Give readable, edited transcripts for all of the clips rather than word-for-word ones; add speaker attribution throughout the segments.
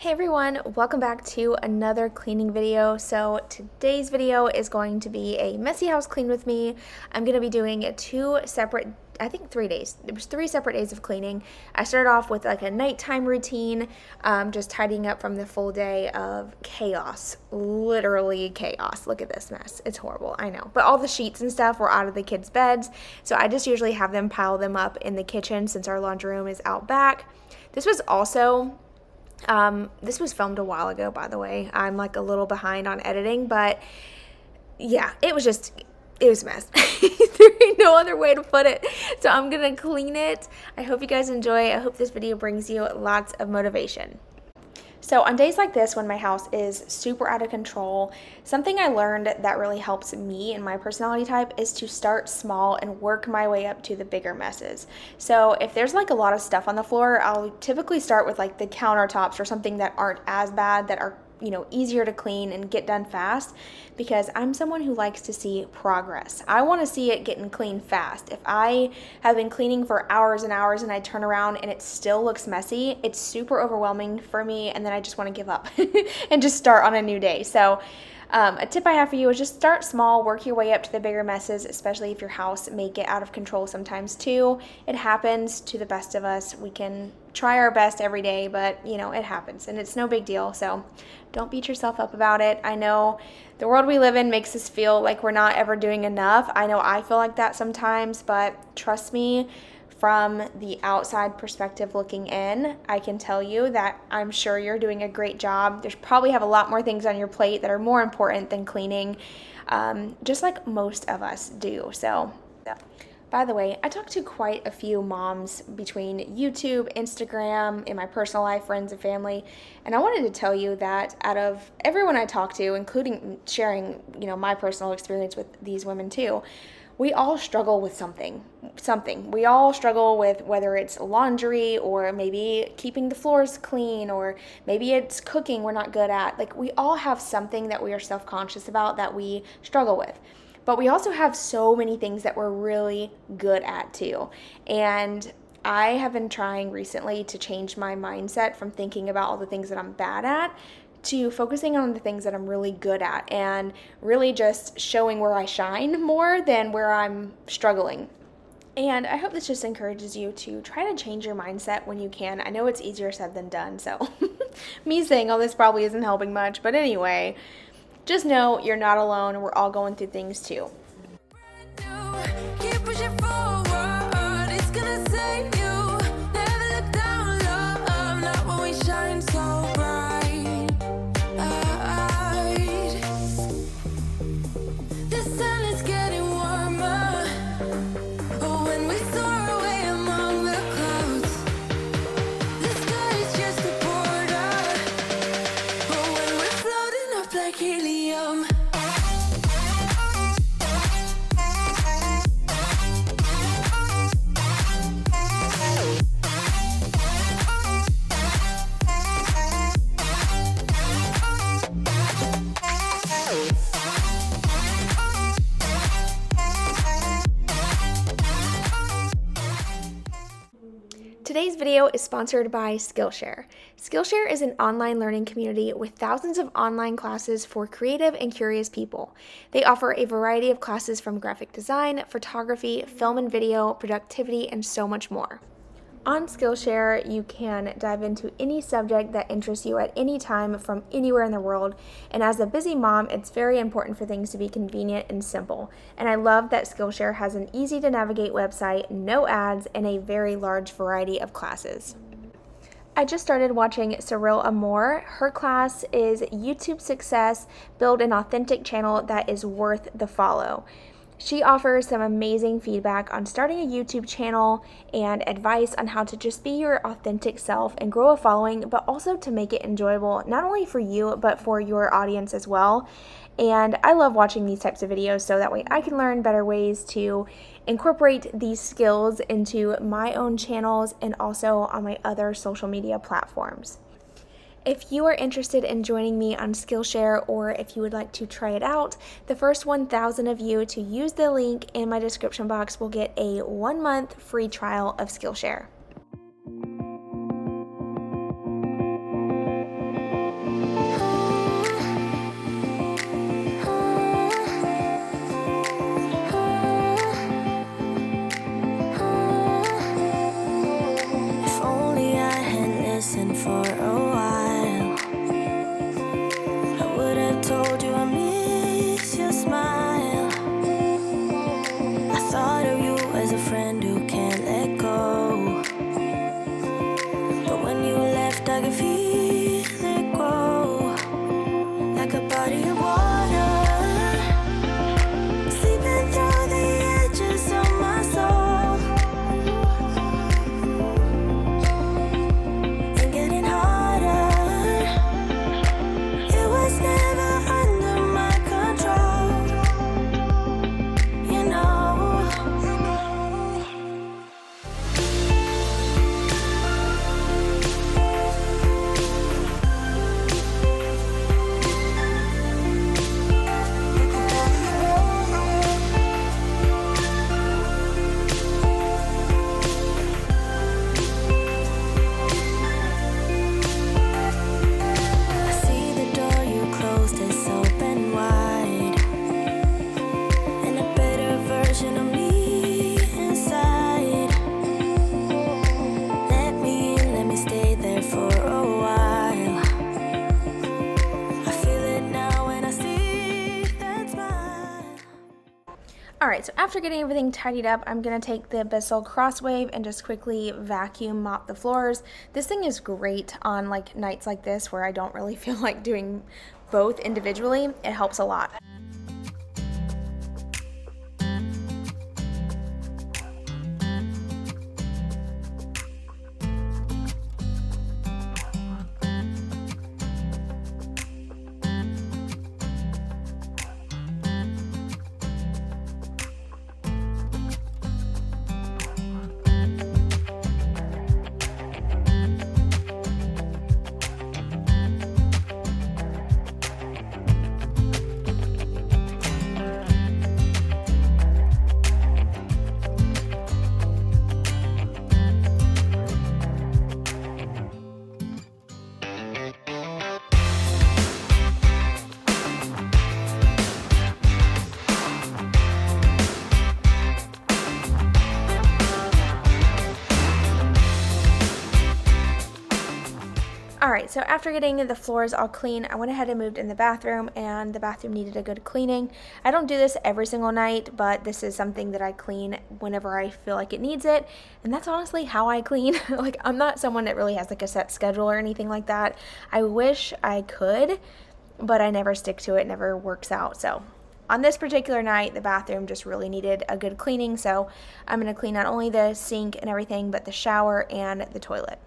Speaker 1: Hey everyone, welcome back to another cleaning video. So today's video is going to be a messy house clean with me. I'm going to be doing 3 days. There was 3 separate days of cleaning. I started off with like a nighttime routine, just tidying up from the full day of chaos, literally chaos. Look at this mess. It's horrible, I know. But all the sheets and stuff were out of the kids' beds, so I just usually have them pile them up in the kitchen since our laundry room is out back. This was filmed a while ago, by the way. I'm like a little behind on editing, but yeah, it was a mess. There ain't no other way to put it. So I'm gonna clean it. I hope you guys enjoy. I hope this video brings you lots of motivation. So on days like this when my house is super out of control, something I learned that really helps me and my personality type is to start small and work my way up to the bigger messes. So if there's like a lot of stuff on the floor, I'll typically start with like the countertops or something that aren't as bad, that are easier to clean and get done fast, because I'm someone who likes to see progress. I want to see it getting clean fast. If I have been cleaning for hours and hours and I turn around and it still looks messy, it's super overwhelming for me, and then I just want to give up and just start on a new day. So a tip I have for you is just start small, work your way up to the bigger messes, especially if your house may get out of control sometimes too. It happens to the best of us. We can try our best every day, but it happens and it's no big deal. So don't beat yourself up about it. I know the world we live in makes us feel like we're not ever doing enough. I know I feel like that sometimes, but trust me, from the outside perspective looking in, I can tell you that I'm sure you're doing a great job. There's probably have a lot more things on your plate that are more important than cleaning, just like most of us do. So, by the way, I talked to quite a few moms between YouTube, Instagram, in my personal life, friends and family, and I wanted to tell you that out of everyone I talked to, including sharing, my personal experience with these women too, we all struggle with something. We all struggle with whether it's laundry or maybe keeping the floors clean, or maybe it's cooking we're not good at. Like, we all have something that we are self-conscious about that we struggle with. But we also have so many things that we're really good at too. And I have been trying recently to change my mindset from thinking about all the things that I'm bad at to focusing on the things that I'm really good at, and really just showing where I shine more than where I'm struggling. And I hope this just encourages you to try to change your mindset when you can. I know it's easier said than done, so me saying all this probably isn't helping much, but anyway, just know you're not alone, and we're all going through things too.
Speaker 2: Keep pushing forward, it's gonna save you. Never look down, love, not when we shine so bright. The sun is getting warmer, but when we soar away among the clouds, the sky is just a border, but when we're floating up like helium.
Speaker 1: Today's video is sponsored by Skillshare. Skillshare is an online learning community with thousands of online classes for creative and curious people. They offer a variety of classes from graphic design, photography, film and video, productivity, and so much more. On Skillshare, you can dive into any subject that interests you at any time from anywhere in the world. And as a busy mom, it's very important for things to be convenient and simple. And I love that Skillshare has an easy to navigate website, no ads, and a very large variety of classes. I just started watching Cyril Amore. Her class is YouTube Success, Build an Authentic Channel That is Worth the Follow. She offers some amazing feedback on starting a YouTube channel and advice on how to just be your authentic self and grow a following, but also to make it enjoyable, not only for you, but for your audience as well. And I love watching these types of videos, so that way I can learn better ways to incorporate these skills into my own channels and also on my other social media platforms. If you are interested in joining me on Skillshare, or if you would like to try it out, the first 1,000 of you to use the link in my description box will get a 1-month free trial of Skillshare. right, so after getting everything tidied up, I'm gonna take the Bissell Crosswave and just quickly vacuum mop the floors. This thing is great on like nights like this where I don't really feel like doing both individually. It helps a lot. Alright, so after getting the floors all clean, I went ahead and moved in the bathroom, and the bathroom needed a good cleaning. I don't do this every single night, but this is something that I clean whenever I feel like it needs it, and that's honestly how I clean. Like, I'm not someone that really has like a set schedule or anything like that. I wish I could, but I never stick to it, never works out. So on this particular night, the bathroom just really needed a good cleaning, so I'm going to clean not only the sink and everything, but the shower and the toilet.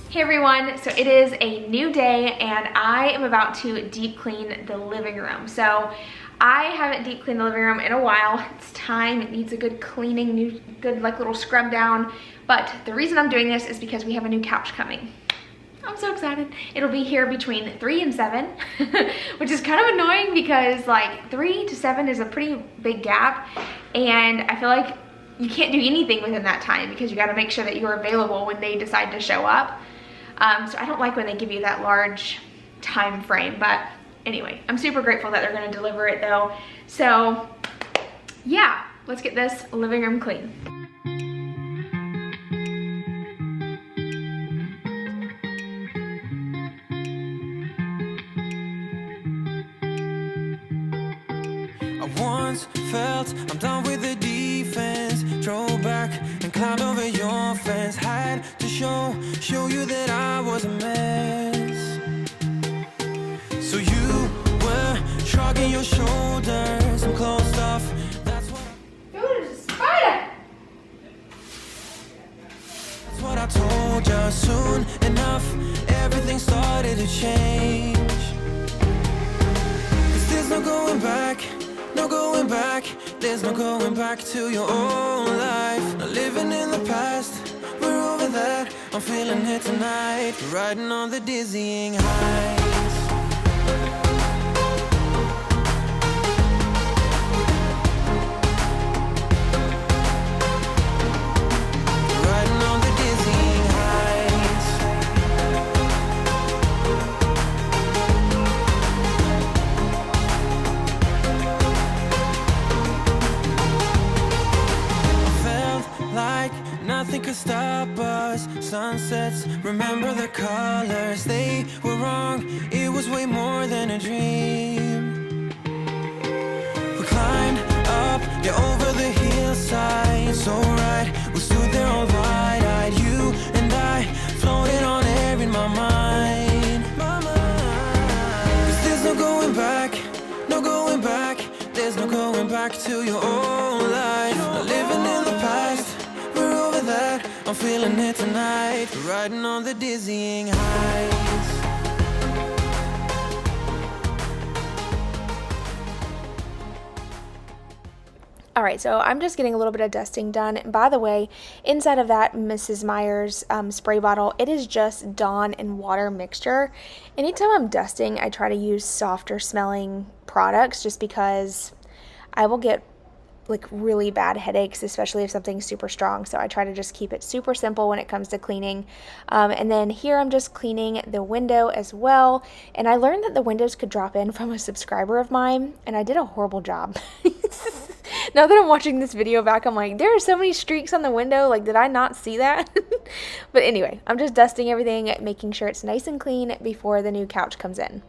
Speaker 1: Hey everyone, so it is a new day and I am about to deep clean the living room. So I haven't deep cleaned the living room in a while. It's time, it needs a good cleaning, good like little scrub down. But the reason I'm doing this is because we have a new couch coming. I'm so excited. It'll be here between 3 and 7, which is kind of annoying because like 3 to 7 is a pretty big gap. And I feel like you can't do anything within that time because you gotta make sure that you're available when they decide to show up. So I don't like when they give you that large time frame, but anyway, I'm super grateful that they're gonna deliver it though. So yeah, let's get this living room clean.
Speaker 2: I once felt I'm done with the defense. Drove back and climbed over your fence. Had to show you that I was a mess. So you were shrugging your shoulders. I'm closed off. That's what
Speaker 1: There's a spider!
Speaker 2: That's what I told you. Soon enough, everything started to change. 'Cause there's no going back. No going back, there's no going back to your old life. Not living in the past, we're over that. I'm feeling it tonight, riding on the dizzying heights. Riding on the dizzying heights. Like nothing could stop us. Sunsets, remember the colors. They were wrong, it was way more than a dream. We climbed up, yeah, over the hillside. So right, we stood there all wide-eyed. You and I floated on air in my mind. 'Cause there's no going back, no going back. There's no going back to your old life. Not living in the past, we're over that. I'm feeling it tonight, riding on the dizzying heights.
Speaker 1: All right, so I'm just getting a little bit of dusting done. And by the way, inside of that Mrs. Meyer's spray bottle, it is just Dawn and water mixture. Anytime I'm dusting, I try to use softer smelling products just because I will get like really bad headaches, especially if something's super strong. So I try to just keep it super simple when it comes to cleaning. And then here I'm just cleaning the window as well. And I learned that the windows could drop in from a subscriber of mine, and I did a horrible job. Now that I'm watching this video back, I'm like, there are so many streaks on the window. Like, did I not see that? But anyway, I'm just dusting everything, making sure it's nice and clean before the new couch comes in.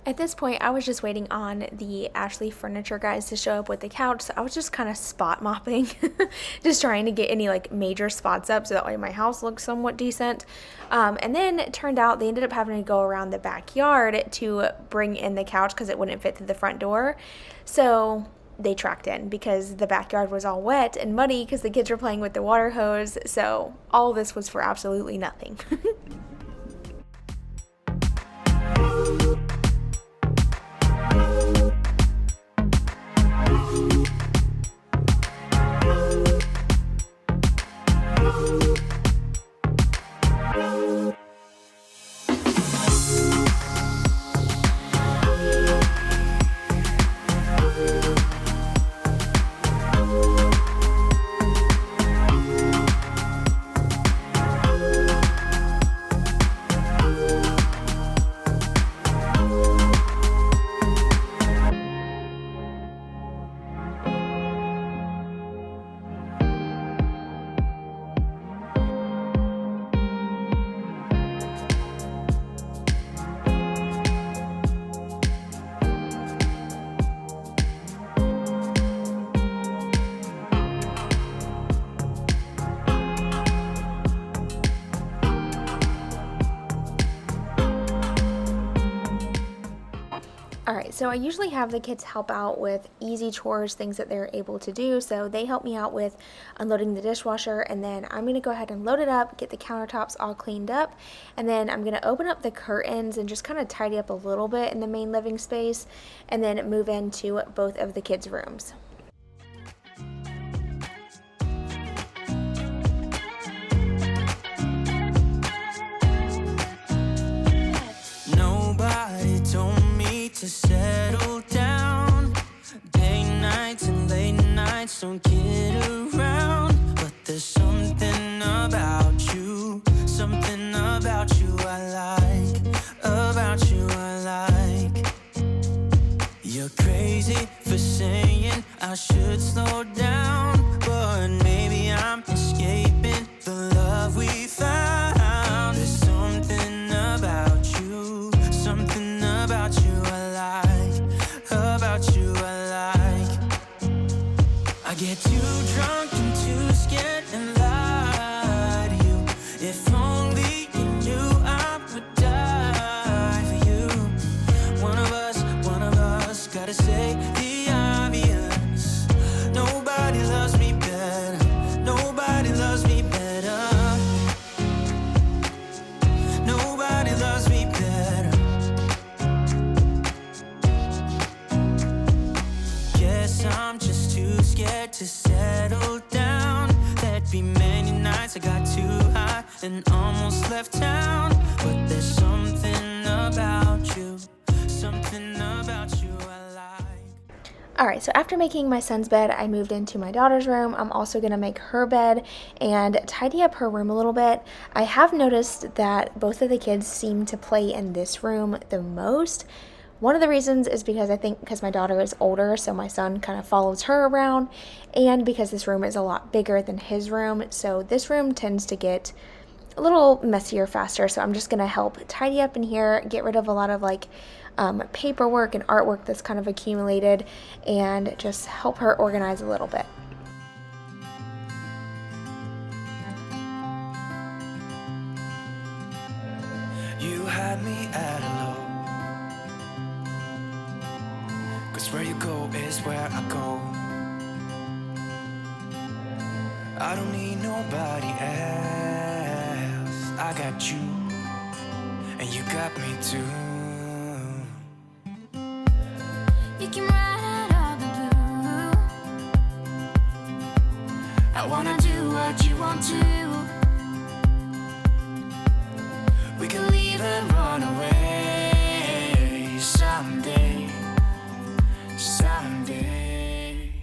Speaker 1: At this point, I was just waiting on the Ashley furniture guys to show up with the couch, so I was just kind of spot mopping, just trying to get any like major spots up so that way my house looks somewhat decent. And then it turned out they ended up having to go around the backyard to bring in the couch because it wouldn't fit through the front door. So they tracked in because the backyard was all wet and muddy because the kids were playing with the water hose. So all of this was for absolutely nothing. Alright, so I usually have the kids help out with easy chores, things that they're able to do. So they help me out with unloading the dishwasher, and then I'm going to go ahead and load it up, get the countertops all cleaned up, and then I'm going to open up the curtains and just kind of tidy up a little bit in the main living space, and then move into both of the kids' rooms.
Speaker 2: Nobody told me to settle down. Day nights and late nights don't get around. But there's something about you I like. About you I like. You're crazy for saying I should slow down, but maybe I'm escaping the love we found. There's something about you I like. About you I like. I get too drunk and too scared and lie to you. If only you knew I would die for you. One of us gotta say the obvious. Nobody loves me better. Nobody loves me better. Nobody loves me better. Guess I'm just too scared to settle down. There'd be many nights I got too high and almost left town. But there's something about you I like.
Speaker 1: Alright, so after making my son's bed, I moved into my daughter's room. I'm also going to make her bed and tidy up her room a little bit. I have noticed that both of the kids seem to play in this room the most, One of the reasons is because I think because my daughter is older, so my son kind of follows her around, and because this room is a lot bigger than his room, so this room tends to get a little messier faster. So I'm just gonna help tidy up in here, get rid of a lot of like paperwork and artwork that's kind of accumulated, and just help her organize a little bit.
Speaker 2: You had me at hello, 'cause where you go is where I go. I don't need nobody else. I got you, and you got me too. You can ride all the blue. I wanna do what you want to. We can leave and run away someday, someday.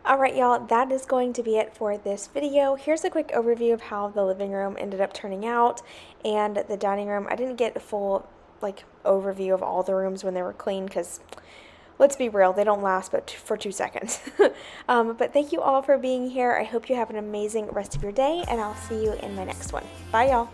Speaker 1: Alright y'all, that is going to be it for this video. Here's a quick overview of how the living room ended up turning out, and the dining room. I didn't get a full like overview of all the rooms when they were clean because let's be real, they don't last but for 2 seconds. But thank you all for being here. I hope you have an amazing rest of your day, and I'll see you in my next one. Bye y'all.